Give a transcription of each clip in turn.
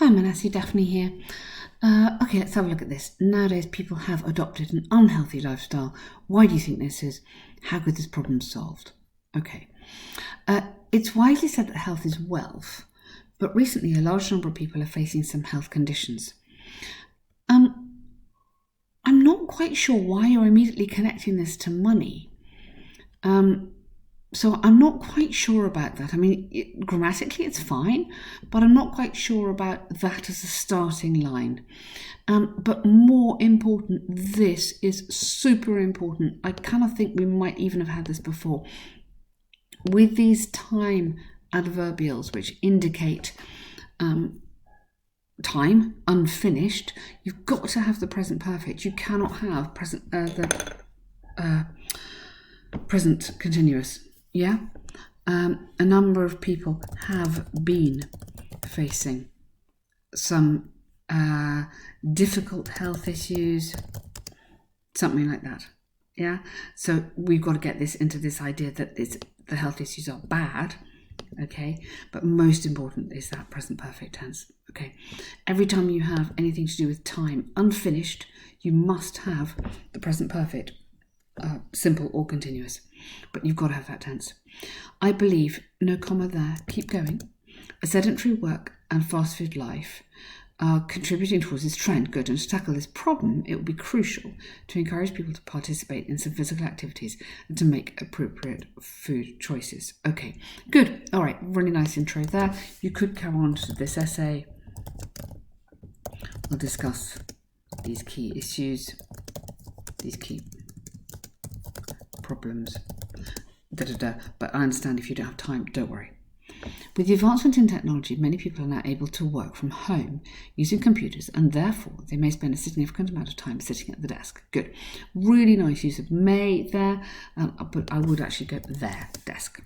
Hi Manasi, Daphne here. Okay, let's have a look at this. Nowadays people have adopted an unhealthy lifestyle. Why do you think this is? How could this problem be solved? Okay. It's widely said that health is wealth, but recently a large number of people are facing some health conditions. I'm not quite sure why you're immediately connecting this to money. So I'm not quite sure about that. I mean, grammatically it's fine, but I'm not quite sure about that as a starting line. But more important, this is super important. I kind of think we might even have had this before. With these time adverbials, which indicate time, unfinished, you've got to have the present perfect. You cannot have present continuous. Yeah, a number of people have been facing some difficult health issues, something like that. Yeah, so we've got to get this into this idea that the health issues are bad. Okay, but most important is that present perfect tense. Okay, every time you have anything to do with time unfinished, you must have the present perfect, simple or continuous, but you've got to have that tense. I believe, no comma there, keep going, a sedentary work and fast food life are contributing towards this trend. Good. And to tackle this problem, it will be crucial to encourage people to participate in some physical activities and to make appropriate food choices. Okay, good. All right, really nice intro there. You could come on to this essay. We'll discuss these key issues, these key problems, but I understand if you don't have time, don't worry. With the advancement in technology, many people are now able to work from home using computers, and therefore they may spend a significant amount of time sitting at the desk. Good. Really nice use of may there, but I would actually go their desk.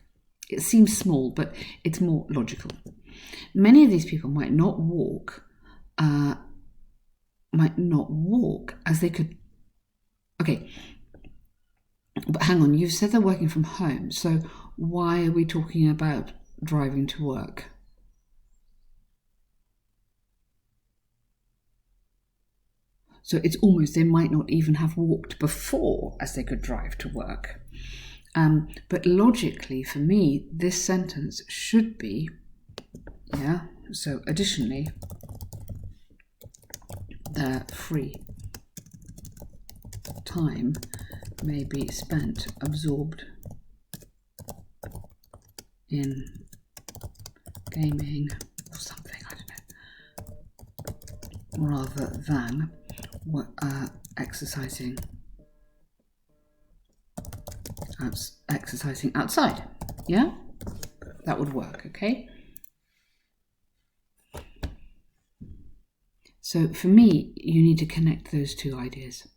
It seems small, but it's more logical. Many of these people might not walk as they could. Okay. But hang on, you've said they're working from home, so why are we talking about driving to work? So it's almost they might not even have walked before as they could drive to work. But logically, for me, this sentence should be, yeah, so additionally, their free time may be spent absorbed in gaming or something, I don't know, rather than exercising outside. Yeah, that would work. Okay, so for me, you need to connect those two ideas.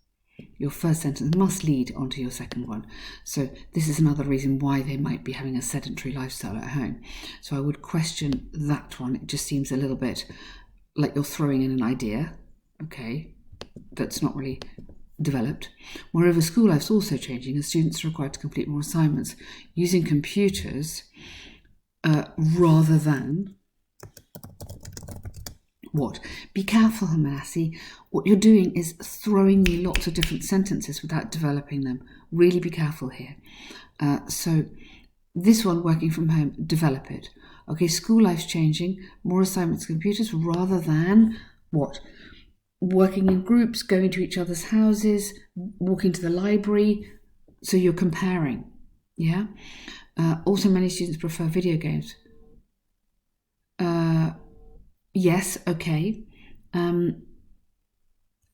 Your first sentence must lead onto your second one. So this is another reason why they might be having a sedentary lifestyle at home. So I would question that one. It just seems a little bit like you're throwing in an idea, okay, that's not really developed. Moreover, school life's also changing as students are required to complete more assignments using computers rather than what? Be careful, Manasi. What you're doing is throwing me lots of different sentences without developing them. Really be careful here. So this one, working from home, develop it. Okay, school life's changing, more assignments, computers, rather than what? Working in groups, going to each other's houses, walking to the library. So you're comparing, yeah? Also, many students prefer video games. Yes, okay.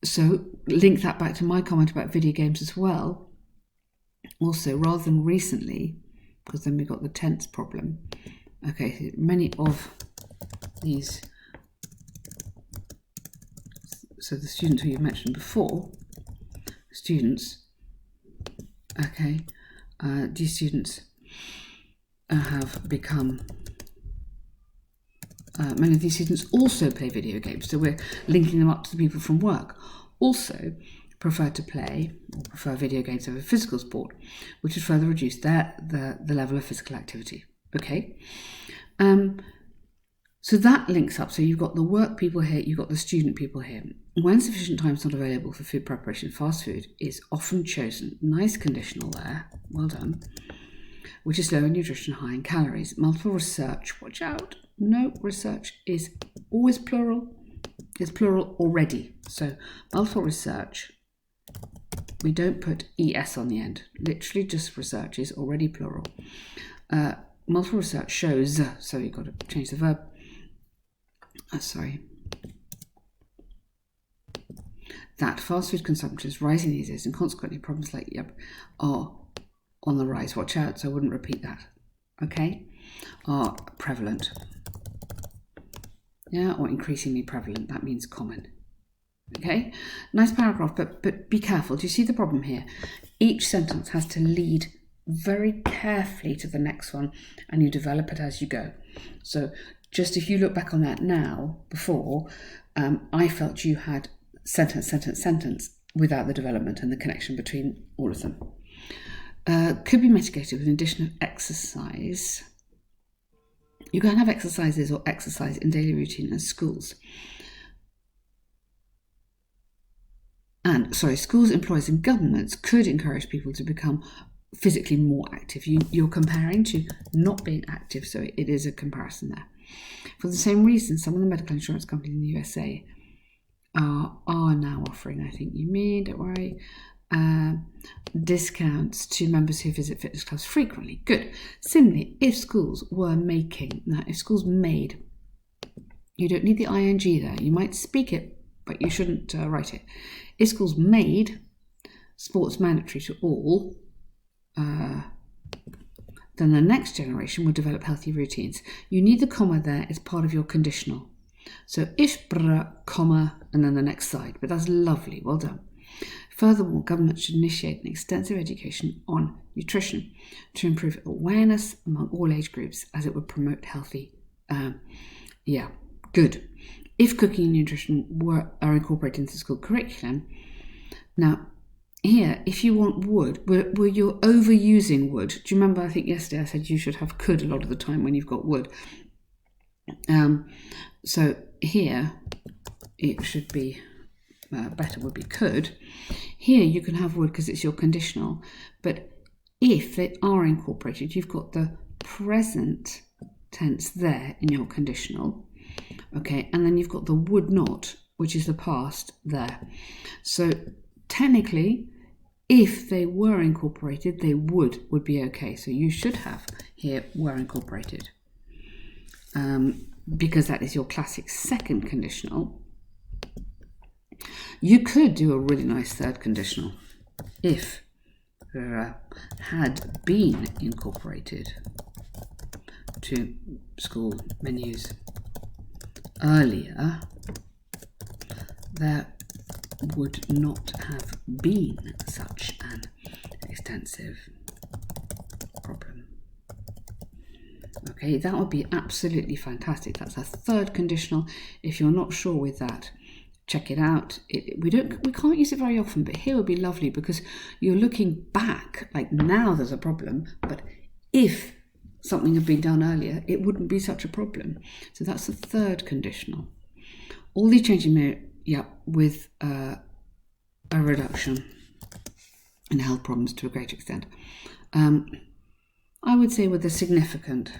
So link that back to my comment about video games as well. Also, rather than recently, because then we've got the tense problem. Okay, many of these, so the students who you mentioned before, okay, these students have become, many of these students also play video games, so we're linking them up to the people from work. Also prefer to play or prefer video games over physical sport, which would further reduce the level of physical activity. Okay. So that links up. So you've got the work people here, you've got the student people here. When sufficient time is not available for food preparation, fast food is often chosen. Nice conditional there. Well done. Which is low in nutrition, high in calories. Multiple research, watch out. No, research is always plural. It's plural already. So multiple research, we don't put ES on the end. Literally just research is already plural. Multiple research shows, so you've got to change the verb. That fast food consumption is rising these days, and consequently problems like are on the rise. Watch out, so I wouldn't repeat that. Okay, are prevalent. Yeah, or increasingly prevalent. That means common. Okay, nice paragraph, but be careful. Do you see the problem here? Each sentence has to lead very carefully to the next one, and you develop it as you go. So just if you look back on that now, before, I felt you had sentence, sentence, sentence without the development and the connection between all of them. Could be mitigated with an addition of exercise. You can have exercises or exercise in daily routine in schools. And, schools, employers and governments could encourage people to become physically more active. You're comparing to not being active, so it is a comparison there. For the same reason, some of the medical insurance companies in the USA are now offering, I think you mean, don't worry, discounts to members who visit fitness clubs frequently. Good. Similarly, if schools made, you don't need the ing there. You might speak it, but you shouldn't write it. If schools made sports mandatory to all, then the next generation will develop healthy routines. You need the comma there as part of your conditional. So if, comma, and then the next side. But that's lovely. Well done. Furthermore, government should initiate an extensive education on nutrition to improve awareness among all age groups, as it would promote healthy. Good. If cooking and nutrition are incorporated into the school curriculum. Now, here, if you want would, were you overusing would? Do you remember, I think yesterday I said you should have could a lot of the time when you've got would. So here, it should be, better would be could. Here you can have would because it's your conditional. But if they are incorporated, you've got the present tense there in your conditional. Okay, and then you've got the would not, which is the past there. So technically, if they were incorporated, they would be okay. So you should have here were incorporated, because that is your classic second conditional. You could do a really nice third conditional if had been incorporated to school menus earlier, there would not have been such an extensive problem. Okay, that would be absolutely fantastic. That's a third conditional. If you're not sure with that, check it out. We can't use it very often, but here would be lovely because you're looking back, like now there's a problem, but if something had been done earlier, it wouldn't be such a problem. So that's the third conditional. All these changes with a reduction in health problems to a great extent. I would say with a significant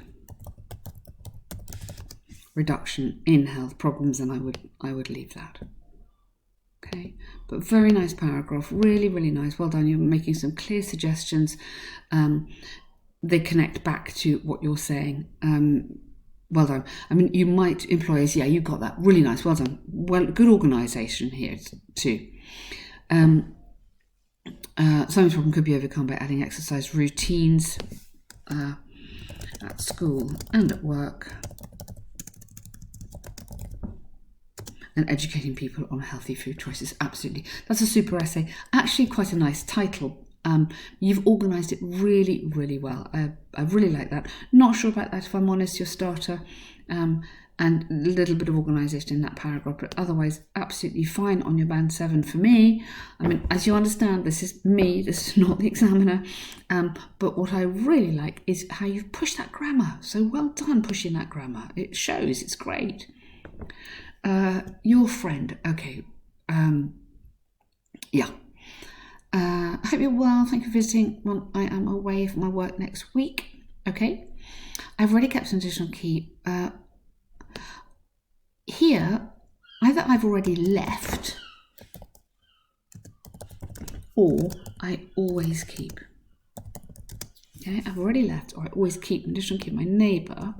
reduction in health problems, and I would leave that. Okay, but very nice paragraph, really, really nice. Well done. You're making some clear suggestions. They connect back to what you're saying. Well done. I mean, you might, employers, you got that. Really nice. Well done. Well, good organisation here too. Some problem could be overcome by adding exercise routines at school and at work, and educating people on healthy food choices. Absolutely. That's a super essay. Actually, quite a nice title. You've organised it really, really well. I really like that. Not sure about that, if I'm honest, your starter. and a little bit of organisation in that paragraph, but otherwise absolutely fine on your band 7 for me. I mean, as you understand, this is me, this is not the examiner, but what I really like is how you've pushed that grammar. So well done pushing that grammar. It shows, it's great. Your friend, okay, yeah. I hope you're well. Thank you for visiting when I am away from my work next week. Okay, I've already kept an additional key. Here, either I've already left or I always keep. Okay, I've already left or I always keep an additional key. My neighbour,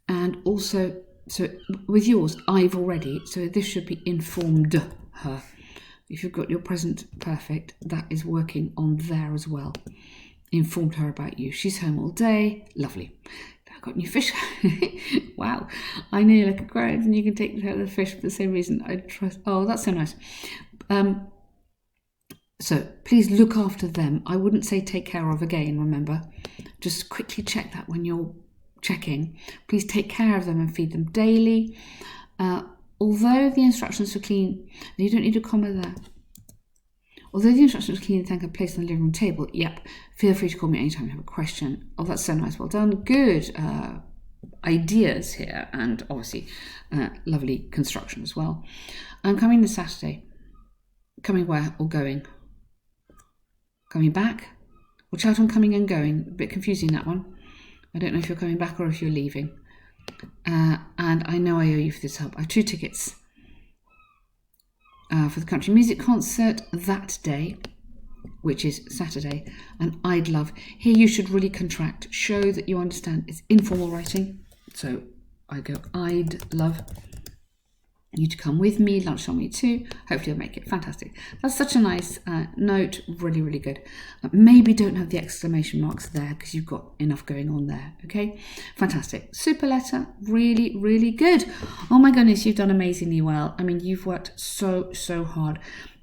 and also, so with yours, I've already, so this should be informed her. If you've got your present perfect, that is working on there as well. Informed her about you. She's home all day. Lovely. I've got new fish. Wow. I know you like a crowd and you can take care of the fish for the same reason. I trust. Oh, that's so nice. So please look after them. I wouldn't say take care of again, remember. Just quickly check that when you're checking. Please take care of them and feed them daily. Although the instructions for clean, you don't need a comma there. Although the instructions for clean and thank are placed on the living room table, yep, feel free to call me anytime you have a question. Oh, that's so nice. Well done. Good ideas here, and obviously lovely construction as well. I'm coming this Saturday. Coming where or going? Coming back? Watch out on coming and going. A bit confusing, that one. I don't know if you're coming back or if you're leaving. And I know I owe you for this help. I have 2 tickets for the country music concert that day, which is Saturday, and I'd love, here you should really contract, show that you understand it's informal writing. So I go, I'd love you to come with me, lunch on me too. Hopefully you'll make it. Fantastic. That's such a nice note. Really, really good. Maybe don't have the exclamation marks there because you've got enough going on there. Okay, fantastic. Super letter. Really, really good. Oh my goodness, you've done amazingly well. I mean, you've worked so hard.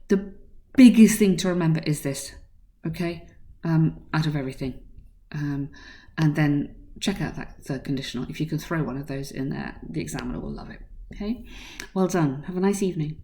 The biggest thing to remember is this, okay, out of everything. And then check out that third conditional. If you can throw one of those in there, the examiner will love it. Okay, well done. Have a nice evening.